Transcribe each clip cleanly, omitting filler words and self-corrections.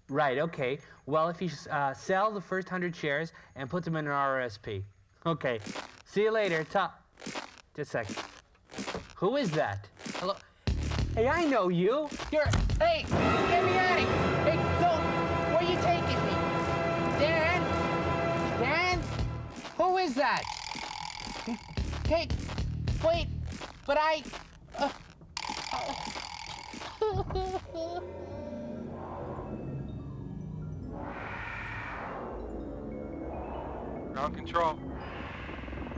Right, okay. Well, if you sell the first 100 shares and put them in an RRSP. Okay. See you later. Just a second. Who is that? Hello? Hey, I know you. Hey, get me out of here. Hey, don't. Where are you taking me? Dan? Dan? Who is that? Hey, wait, but Ground control.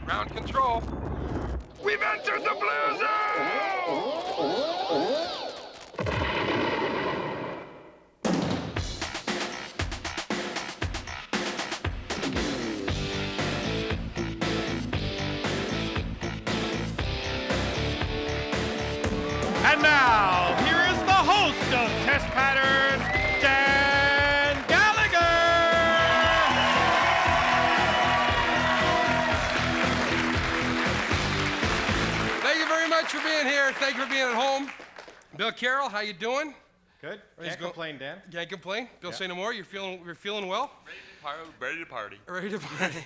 Ground control. We've entered the blue zone! And now, here is the host of Test Pattern, Dan Gallagher! Thank you very much for being here. Thank you for being at home. Bill Carroll, how you doing? Good. Ready Can't to go? complain, Dan. Can't complain. Bill, Yeah. say no more. You're feeling well? Ready to party. Ready to party.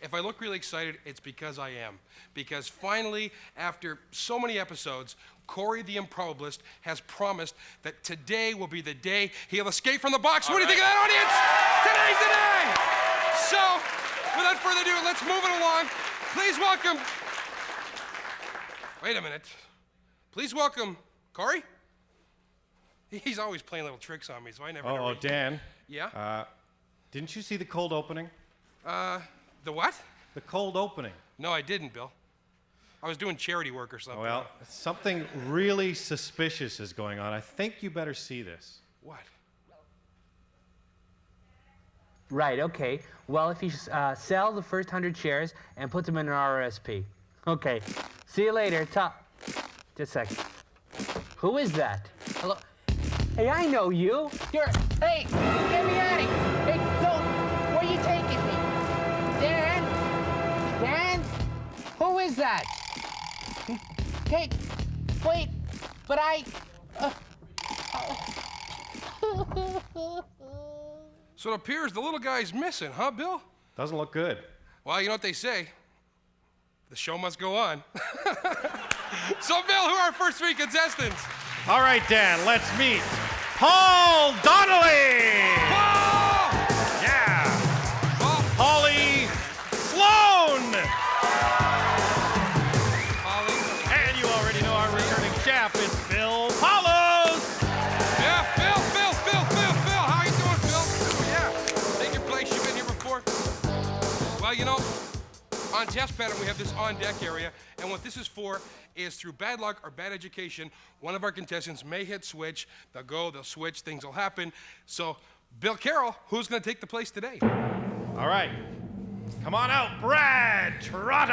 If I look really excited, it's because I am. Because finally, after so many episodes, Corey the Improbabilist has promised that today will be the day he'll escape from the box. What do you think of that, audience? Today's the day! So, without further ado, let's move it along. Please welcome... Wait a minute. Please welcome Corey. He's always playing little tricks on me, so I never know. Oh, Dan. Yeah? Didn't you see the cold opening? The what? The cold opening. No, I didn't, Bill. I was doing charity work or something. Well, something really suspicious is going on. I think you better see this. What? Right, okay. Well, if you sell the first 100 shares and put them in an RRSP. Okay. See you later. Just a second. Who is that? Hello? Hey, I know you. Hey, get me out of here. Hey, don't. Where are you taking me? Dan? Dan? Who is that? Hey, wait, but So it appears the little guy's missing, huh, Bill? Doesn't look good. Well, you know what they say. The show must go on. So, Bill, who are our first three contestants? All right, Dan, let's meet Paul Donnelly! Paul! Yeah! Paul! Holly Sloan! Holly. And you already know our returning chef is Phil Paulos! Yeah, Phil. How you doing, Phil? Yeah. Take your place. You've been here before. Well, you know, on Test Pattern, we have this on-deck area, and what this is for is through bad luck or bad education, one of our contestants may hit switch, they'll go, they'll switch, things will happen. So, Bill Carroll, who's going to take the place today? All right. Come on out, Brad Trotter!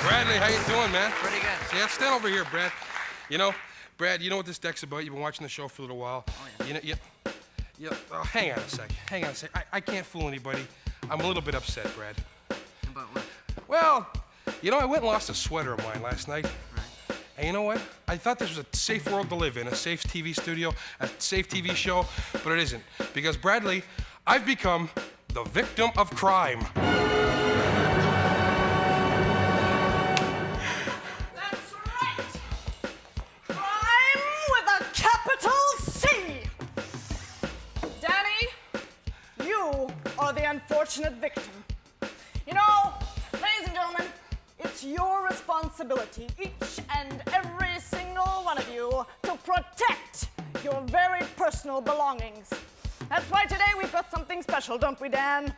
Bradley, how you doing, man? Pretty good. Yeah, stand over here, Brad. You know, Brad, you know what this deck's about. You've been watching the show for a little while. Oh, yeah. You know, oh, hang on a sec. I can't fool anybody. I'm a little bit upset, Brad. About what? Well, you know, I went and lost a sweater of mine last night. Right. And you know what? I thought this was a safe world to live in, a safe TV studio, a safe TV show, but it isn't. Because, Bradley, I've become the victim of crime. That's right! Crime with a capital C! Danny, you are the unfortunate victim. You know, ladies and gentlemen, it's your responsibility, each and every single one of you, to protect your very personal belongings. That's why today we've got something special, don't we, Dan?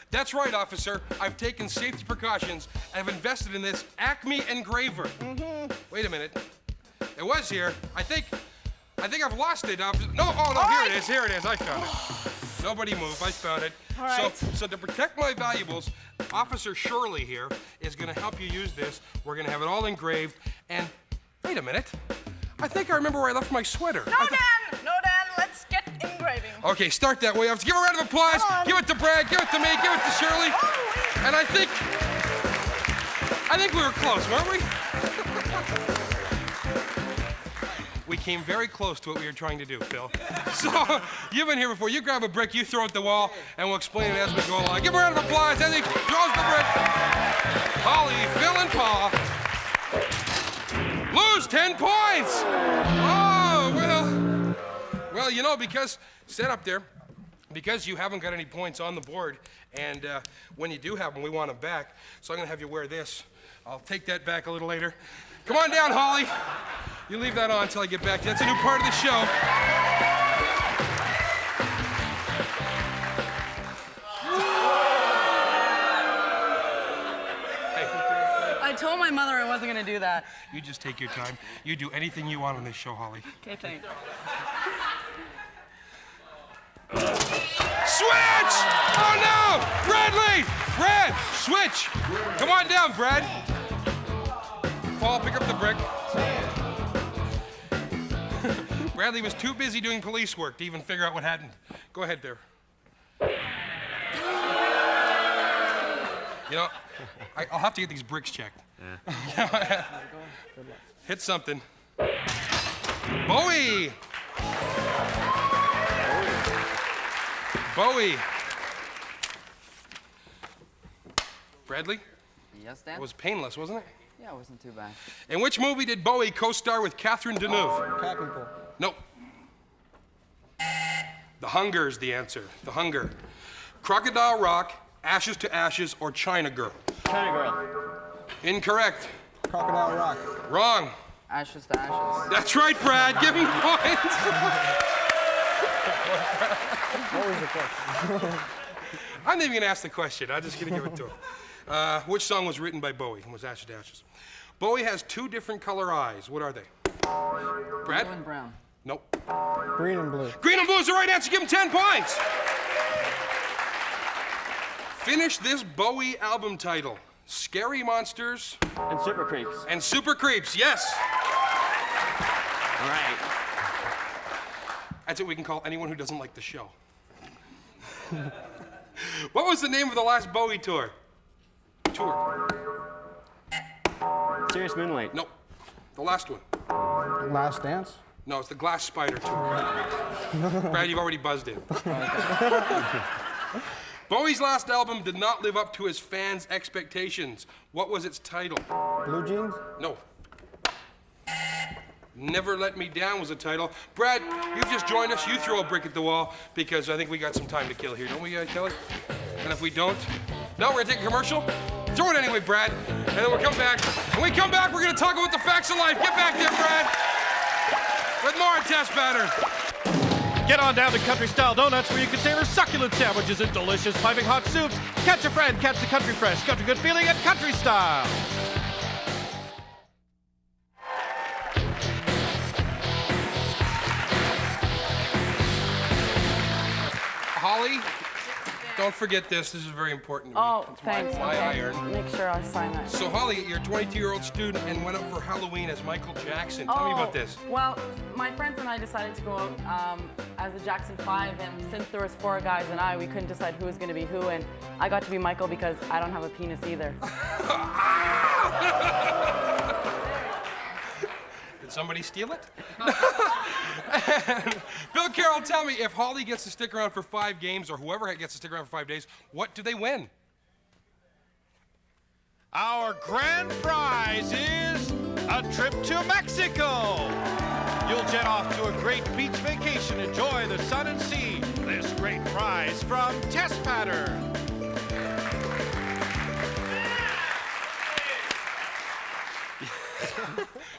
That's right, officer. I've taken safety precautions. I've invested in this Acme engraver. Mm-hmm. Wait a minute. It was here. I think I've lost it, officer. No, oh no, here it is. Here it is. I found it. Nobody move. I found it. All right. So to protect my valuables, Officer Shirley here is going to help you use this. We're going to have it all engraved. And wait a minute. I think I remember where I left my sweater. No, Dan, let's get engraving. Okay, start that way. Let's give a round of applause. Come on. Give it to Brad. Give it to me. Give it to Shirley. Oh, And I think we were close, weren't we? We came very close to what we were trying to do, Phil. So, you've been here before. You grab a brick, you throw it at the wall, and we'll explain it as we go along. Give a round of applause as he throws the brick. Holly, Phil, and Paul lose 10 points. Oh, well, you know, because, stand up there, because you haven't got any points on the board, and when you do have them, we want them back. So I'm going to have you wear this. I'll take that back a little later. Come on down, Holly. You leave that on until I get back. That's a new part of the show. I told my mother I wasn't going to do that. You just take your time. You do anything you want on this show, Holly. Okay, thanks. Switch! Oh no! Bradley! Brad, switch! Come on down, Brad. Paul, pick up the brick. Bradley was too busy doing police work to even figure out what happened. Go ahead there. You know, I'll have to get these bricks checked. Yeah. Hit something. Bowie! Bowie. Bradley? Yes, Dan? It was painless, wasn't it? Yeah, it wasn't too bad. In which movie did Bowie co-star with Catherine Deneuve? Cat people. Nope. The Hunger is the answer. The Hunger. Crocodile Rock, Ashes to Ashes, or China Girl? China Girl. Incorrect. Crocodile Rock. Wrong. Ashes to ashes. That's right, Brad. Give him points. What was the question? I'm not even going to ask the question. I'm just going to give it to him. Which song was written by Bowie and was Ashes to Ashes? Bowie has two different color eyes. What are they? Brad? Blue and brown. Nope. Green and blue. Green and blue is the right answer. Give him 10 points. Finish this Bowie album title. Scary Monsters. And Super Creeps. And Super Creeps, yes. All right. That's what we can call anyone who doesn't like the show. What was the name of the last Bowie tour? Serious Moonlight. Nope. The last one. Last Dance. No, it's the Glass Spider tour. Brad, you've already buzzed in. Bowie's last album did not live up to his fans' expectations. What was its title? Blue Jeans. No. Never Let Me Down was the title. Brad, you've just joined us. You throw a brick at the wall because I think we got some time to kill here, don't we, Kelly? And if we don't, no, we're gonna take a commercial. Throw it anyway, Brad. And then we'll come back. When we come back, we're gonna talk about the facts of life. Get back there, Brad. With more Test Pattern. Get on down to Country Style Donuts, where you can savor succulent sandwiches and delicious piping hot soups. Catch a friend, catch the country fresh, country good feeling at Country Style. Holly, don't forget this. This is very important to me. Oh, It's thanks. my Okay. iron. Make sure I sign that. So, Holly, you're a 22-year-old student and went up for Halloween as Michael Jackson. Tell me about this. Well, my friends and I decided to go out as the Jackson 5, and since there was 4 guys and we couldn't decide who was going to be who, and I got to be Michael because I don't have a penis either. Did somebody steal it? Bill Carroll, tell me, if Holly gets to stick around for 5 games, or whoever gets to stick around for 5 days, what do they win? Our grand prize is a trip to Mexico. You'll jet off to a great beach vacation, enjoy the sun and sea. This great prize from Test Pattern.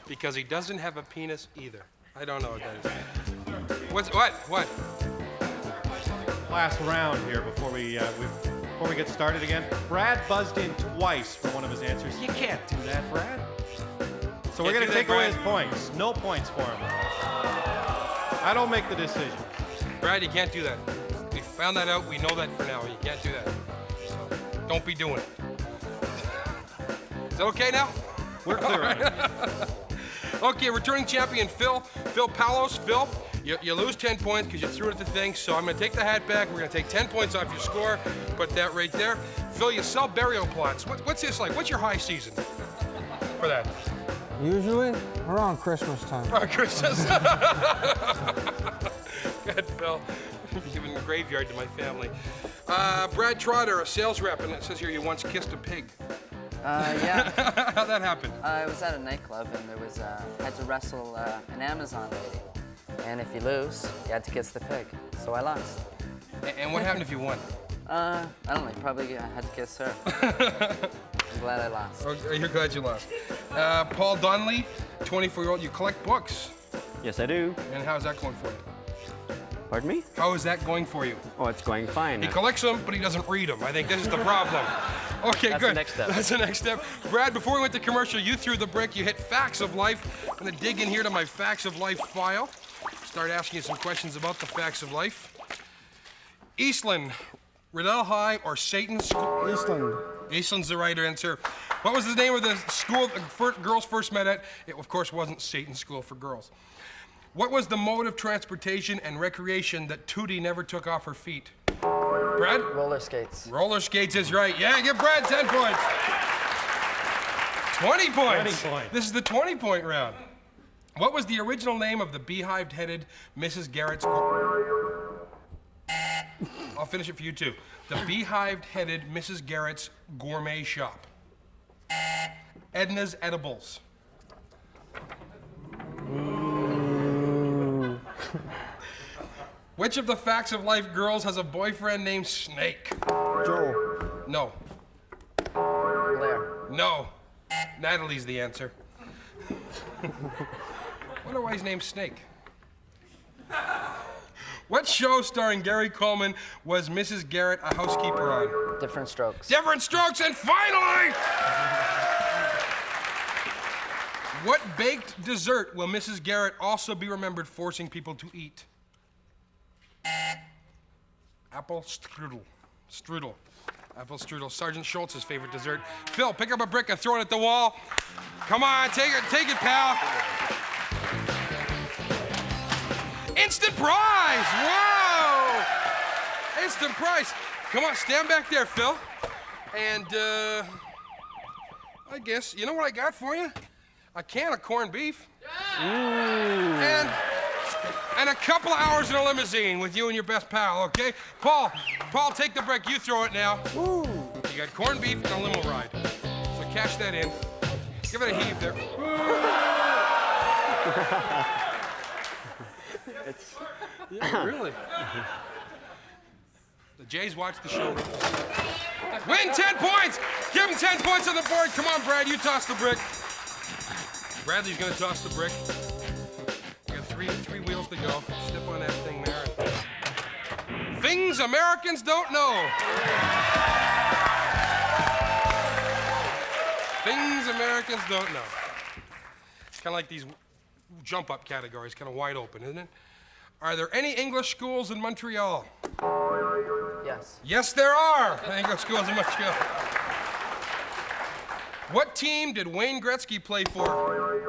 Because he doesn't have a penis either. I don't know what that is. What? Last round here before we get started again. Brad buzzed in twice for one of his answers. You can't do that, Brad. So we're Can't going do to take that, away Brad. his points. No points for him. I don't make the decision. Brad, you can't do that. We found that out. We know that for now. You can't do that. So don't be doing it. Is that okay now? We're clear on it. Okay, returning champion Phil Palos. Phil, you lose 10 points because you threw it at the thing, so I'm going to take the hat back. We're going to take 10 points off your score. Put that right there. Phil, you sell burial plots. What's this like? What's your high season for that? Usually around Christmas time. Christmas. Good, Phil. Giving the graveyard to my family. Brad Trotter, a sales rep, and it says here you once kissed a pig. Yeah. How'd that happen? I was at a nightclub and there was had to wrestle an Amazon lady. And if you lose, you had to kiss the pig. So I lost. And what happened if you won? I don't know, probably I had to kiss her. I'm glad I lost. Oh, you're glad you lost. Paul Donnelly, 24-year-old, you collect books. Yes, I do. And how's that going for you? Pardon me? How is that going for you? Oh, it's going fine. He collects them, but he doesn't read them. I think this is the problem. Okay, That's good. the next step. That's the next step. Brad, before we went to commercial, you threw the brick. You hit Facts of Life. I'm going to dig in here to my Facts of Life file. Start asking you some questions about the Facts of Life. Eastland, Riddell High, or Satan School? Eastland. Eastland's the right answer. What was the name of the school girls first met at? It, of course, wasn't Satan School for Girls. What was the mode of transportation and recreation that Tootie never took off her feet? Brad? Roller skates. Roller skates is right. Yeah, give Brad 10 points. 20 points. 20 points. This is the 20-point round. What was the original name of the beehive-headed Mrs. Garrett's... I'll finish it for you, too. The beehive-headed Mrs. Garrett's gourmet shop. Edna's Edibles. Which of the Facts of Life girls has a boyfriend named Snake? Joel. No. Blair. No. Natalie's the answer. Wonder why he's named Snake. What show starring Gary Coleman was Mrs. Garrett a housekeeper on? Different strokes. Different Strokes, and finally! What baked dessert will Mrs. Garrett also be remembered forcing people to eat? Apple strudel. Strudel. Apple strudel. Sergeant Schultz's favorite dessert. Phil, pick up a brick and throw it at the wall. Come on, take it, pal. Instant prize! Whoa! Instant prize. Come on, stand back there, Phil. And, I guess, you know what I got for you? A can of corned beef. And a couple of hours in a limousine with you and your best pal, okay? Paul, take the brick. You throw it now. You got corned beef and a limo ride. So cash that in. Give it a heave there. Yeah, really. The Jays watch the show. Win 10 points! Give him 10 points on the board. Come on, Brad, you toss the brick. Bradley's gonna toss the brick. You got three wheels to go. Step on that thing there. Things Americans don't know. Things Americans don't know. It's kind of like these jump-up categories, kind of wide open, isn't it? Are there any English schools in Montreal? Yes. Yes, there are English schools in Montreal. What team did Wayne Gretzky play for?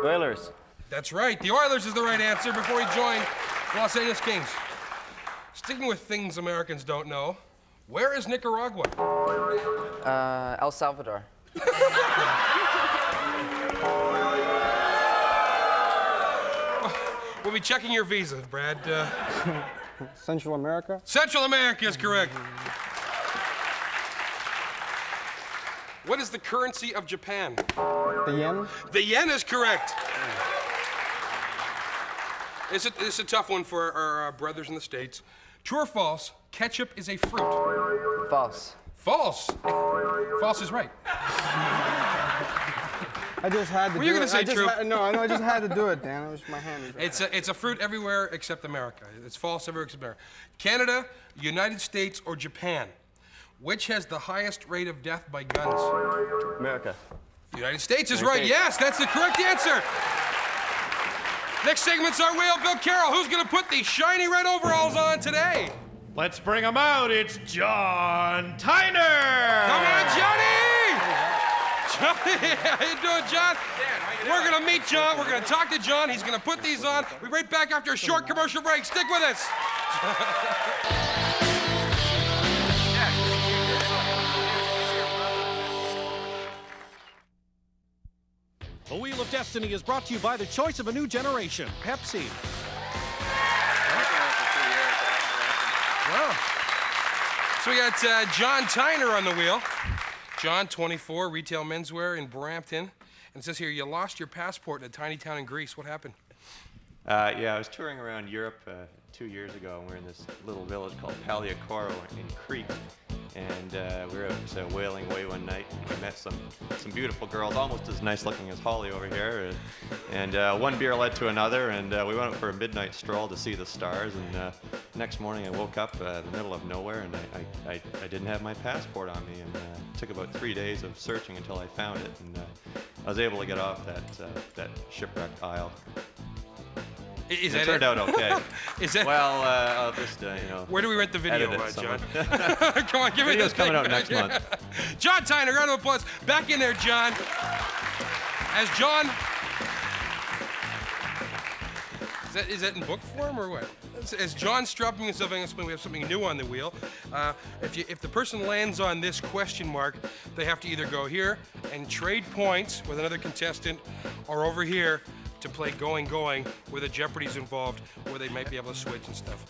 Oilers. That's right. The Oilers is the right answer before he joined the Los Angeles Kings. Sticking with things Americans don't know, where is Nicaragua? El Salvador. We'll be checking your visa, Brad. Central America. Central America is correct. What is the currency of Japan? The yen. The yen is correct. It's a tough one for our brothers in the States. True or false, ketchup is a fruit? False. False. False is right. I just had to Were do you it. gonna say true? No, I just had to do it, Dan. It was my hand. Was right. It's a fruit everywhere except America. It's false everywhere except America. Canada, United States, or Japan? Which has the highest rate of death by guns? America. The United States is United right. States. Yes, that's the correct answer. Next segment's our whale, Bill Carroll. Who's going to put these shiny red overalls on today? Let's bring him out. It's John Tyner. Come on, Johnny! Johnny, how you doing, John? We're going to meet John. We're going to talk to John. He's going to put these on. We'll be right back after a short commercial break. Stick with us. The Wheel of Destiny is brought to you by the choice of a new generation, Pepsi. Wow. So we got John Tyner on the wheel. John, 24, retail menswear in Brampton. And it says here, you lost your passport in a tiny town in Greece. What happened? Yeah, I was touring around Europe 2 years ago, and we're in this little village called Paliacoro in Crete. And we were out whaling away one night. We met some beautiful girls, almost as nice looking as Holly over here. And one beer led to another, and we went out for a midnight stroll to see the stars. And next morning I woke up in the middle of nowhere, and I didn't have my passport on me. And it took about 3 days of searching until I found it. And I was able to get off that shipwrecked isle. Is it turned out okay. Is that? Well, I'll just Where do we rent the video, edit it John? somewhere. Come on, give me this. Video's coming out next month. John Tyner, round of applause. Back in there, John. As John. Is that in book form or what? As John's strapping himself, I'm going to explain we have something new on the wheel. If the person lands on this question mark, they have to either go here and trade points with another contestant, or over here to play going, where the Jeopardy's involved, where they might be able to switch and stuff.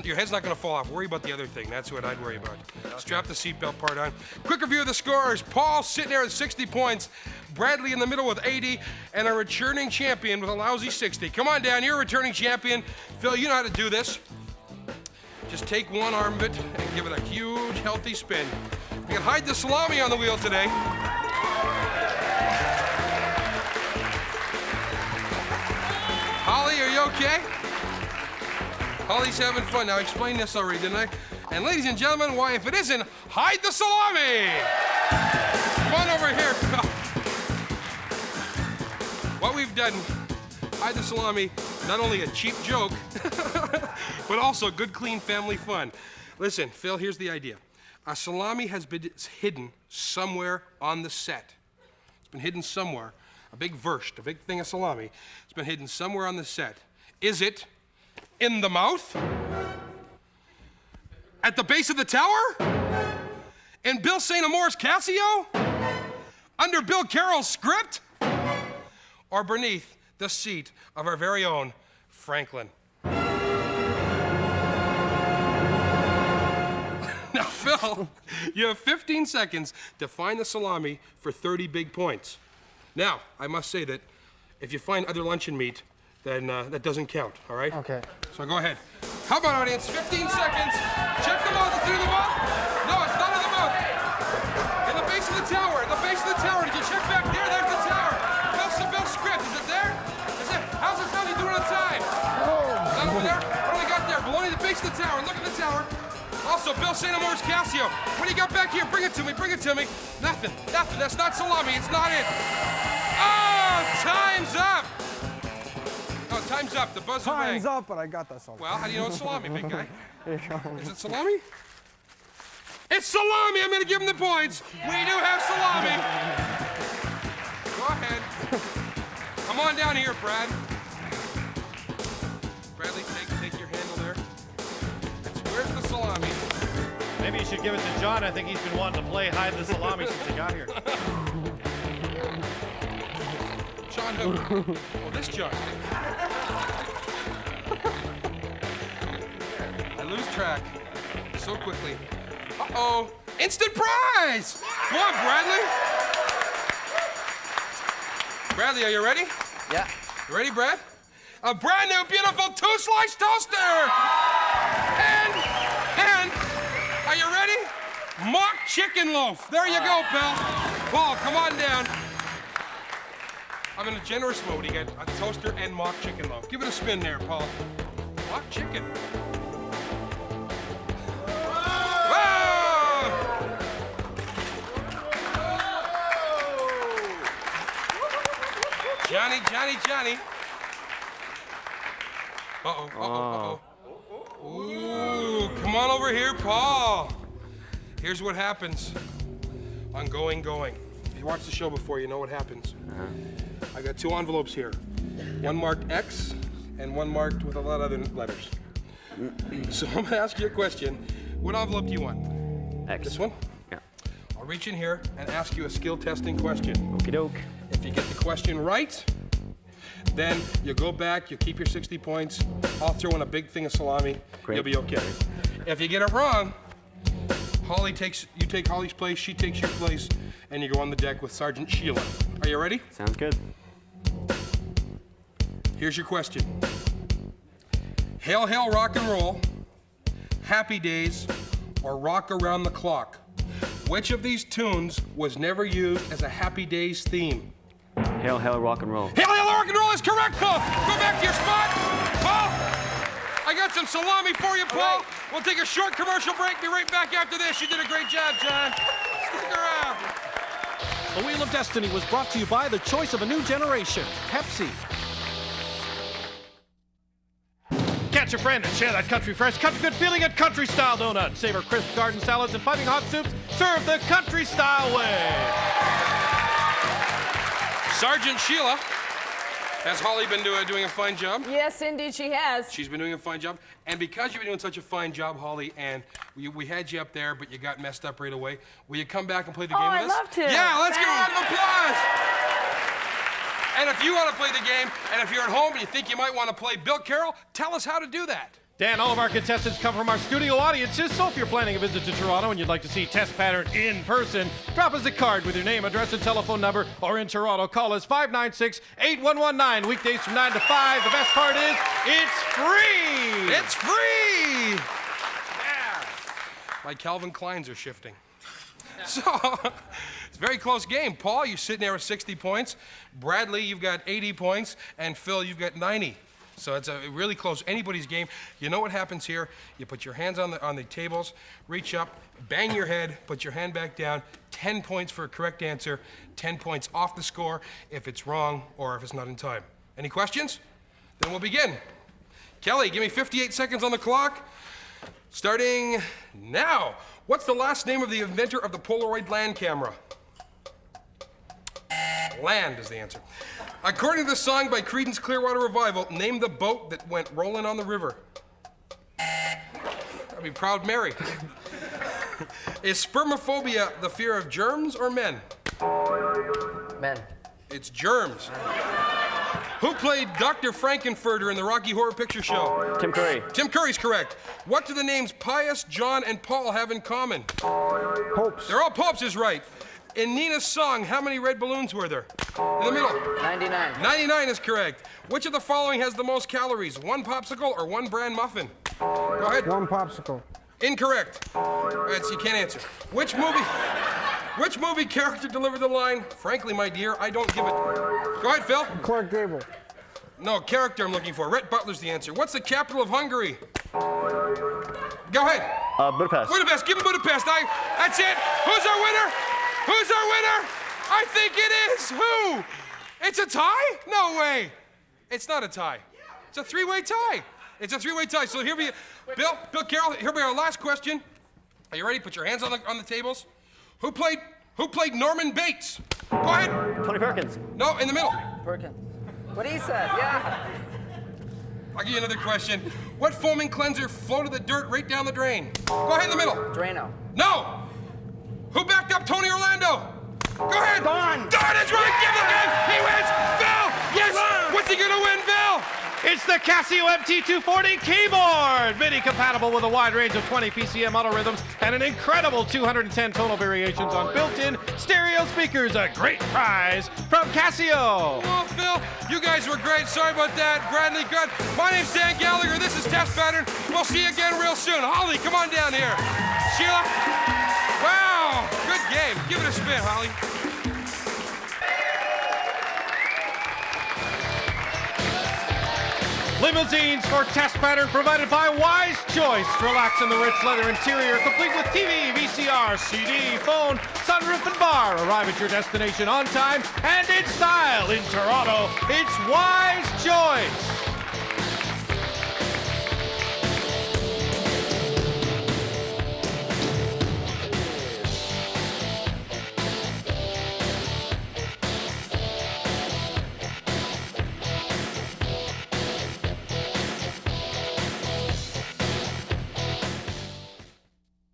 Your head's not going to fall off. Worry about the other thing. That's what I'd worry about. Strap the seatbelt part on. Quick review of the scores. Paul sitting there at 60 points. Bradley in the middle with 80, and a returning champion with a lousy 60. Come on down. You're a returning champion. Phil, you know how to do this. Just take one arm of it and give it a huge, healthy spin. We can hide the salami on the wheel today. Holly, are you okay? Holly's having fun. Now, I explained this already, didn't I? And ladies and gentlemen, why, if it isn't, hide the salami! Come on over here, Phil. What we've done, hide the salami, not only a cheap joke, but also good, clean family fun. Listen, Phil, here's the idea. A salami has been hidden somewhere on the set. It's been hidden somewhere. A big wurst, a big thing of salami. It's been hidden somewhere on the set. Is it in the mouth? At the base of the tower? In Bill St. Amour's Casio? Under Bill Carroll's script? Or beneath the seat of our very own Franklin? Now, Phil, you have 15 seconds to find the salami for 30 big points. Now, I must say that if you find other luncheon meat, then that doesn't count, all right? Okay. So go ahead. How about, audience? 15 seconds. Check the mouth. It's through the mouth. No, it's not in the mouth. In the base of the tower. In the base of the tower. Did you check back there? There's the tower. Bill's script. Is it there? Is it? How's it sound? You doing on time? Is that over there? What do they got there? Below the base of the tower. Look at the tower. Also, Bill St. Amour's Casio. What do you got back here? Bring it to me. Bring it to me. Nothing. Nothing. That's not salami. It's not it. Oh, time's up. Oh, time's up. The buzzer Time's rang. up, but I got that salami. Well, how do you know it's salami, big guy? Here you go. Is it salami? It's salami. I'm going to give him the points. We do have salami. Go ahead. Come on down here, Brad. Bradley, take your handle there. Where's the salami? Maybe you should give it to John. I think he's been wanting to play hide the salami since he got here. John who? Oh, this John. I lose track so quickly. Uh-oh. Instant prize! Come on, Bradley. Bradley, are you ready? Yeah. You ready, Brad? A brand new, beautiful 2-slice toaster! And, are you ready? Mock chicken loaf. There you go, pal. Paul, come on down. I'm in a generous mode. You get a toaster and mock chicken loaf. Give it a spin there, Paul. Mock chicken. Whoa! Johnny. Uh-oh. Ooh, come on over here, Paul. Here's what happens on Going. If you watched the show before, you know what happens. I got 2 envelopes here. One marked X and one marked with a lot of other letters. So I'm gonna ask you a question. What envelope do you want? X. This one? Yeah. I'll reach in here and ask you a skill testing question. Okie doke. If you get the question right, then you go back, you keep your 60 points. I'll throw in a big thing of salami. Great. You'll be okay. If you get it wrong, you take Holly's place, she takes your place, and you go on the deck with Sergeant Sheila. Are you ready? Sounds good. Here's your question. Hail, hail, rock and roll, Happy Days, or Rock Around the Clock. Which of these tunes was never used as a Happy Days theme? Hail, hail, rock and roll. Hail, hail, rock and roll is correct, Paul. Go back to your spot. Paul, I got some salami for you, Paul. We'll take a short commercial break. Be right back after this. You did a great job, John. Stick around. The Wheel of Destiny was brought to you by the choice of a new generation, Pepsi. Catch a friend and share that country fresh, country good feeling at Country Style Donuts. Savor crisp garden salads and piping hot soups served the country style way. Sergeant Sheila, has Holly been doing a fine job? Yes, indeed, she has. She's been doing a fine job. And because you've been doing such a fine job, Holly, and we had you up there, but you got messed up right away, will you come back and play the game with us? I'd love to. Yeah, let's give a round of applause. And if you want to play the game, and if you're at home and you think you might want to play Bill Carroll, tell us how to do that. Dan, all of our contestants come from our studio audiences, so if you're planning a visit to Toronto and you'd like to see Test Pattern in person, drop us a card with your name, address, and telephone number, or in Toronto, call us 596-8119, weekdays from 9 to 5. The best part is, it's free! It's free! Yeah. My Calvin Kleins are shifting. So, it's a very close game. Paul, you're sitting there with 60 points. Bradley, you've got 80 points. And Phil, you've got 90. So it's a really close, anybody's game. You know what happens here? You put your hands on the tables, reach up, bang your head, put your hand back down. 10 points for a correct answer, 10 points off the score if it's wrong or if it's not in time. Any questions? Then we'll begin. Kelly, give me 58 seconds on the clock. Starting now. What's the last name of the inventor of the Polaroid land camera? Land is the answer. According to the song by Creedence Clearwater Revival, name the boat that went rolling on the river. That'd be Proud Mary. Is spermophobia the fear of germs or men? Men. It's germs. Who played Dr. Frankenfurter in the Rocky Horror Picture Show? Tim Curry. Tim Curry's correct. What do the names Pius, John, and Paul have in common? Popes. They're all popes is right. In Nina's song, how many red balloons were there? In the middle. 99. 99 is correct. Which of the following has the most calories? One popsicle or one bran muffin? Go ahead. One popsicle. Incorrect. You can't answer. Which movie character delivered the line, "Frankly, my dear, I don't give it"? Go ahead, Phil. Clark Gable. No, character I'm looking for. Rhett Butler's the answer. What's the capital of Hungary? Go ahead. Budapest. Budapest. Give him Budapest. That's it. Who's our winner? Who's our winner? I think it is. Who? It's a tie? No way. It's not a tie. It's a three-way tie. It's a three-way tie. So here we, Bill Carroll. Here we are. Last question. Are you ready? Put your hands on the tables. Who played Norman Bates? Go ahead. Tony Perkins. No, in the middle. Perkins. What he said, yeah. I'll give you another question. What foaming cleanser floated the dirt right down the drain? Go ahead in the middle. Drano. No. Who backed up Tony Orlando? Go ahead. Don is right. Give the game. He wins. Phil. Yes. What's he gonna win, Phil? It's the Casio MT240 keyboard! MIDI compatible with a wide range of 20 PCM auto rhythms and an incredible 210 tonal variations on built-in stereo speakers. A great prize from Casio! Well, Phil, you guys were great. Sorry about that. Bradley, good. My name's Dan Gallagher. This is Test Pattern. We'll see you again real soon. Holly, come on down here. Sheila. Wow. Good game. Give it a spin, Holly. Limousines for Test Pattern provided by Wise Choice. Relax in the rich leather interior, complete with TV, VCR, CD, phone, sunroof, and bar. Arrive at your destination on time and in style. In Toronto, it's Wise Choice.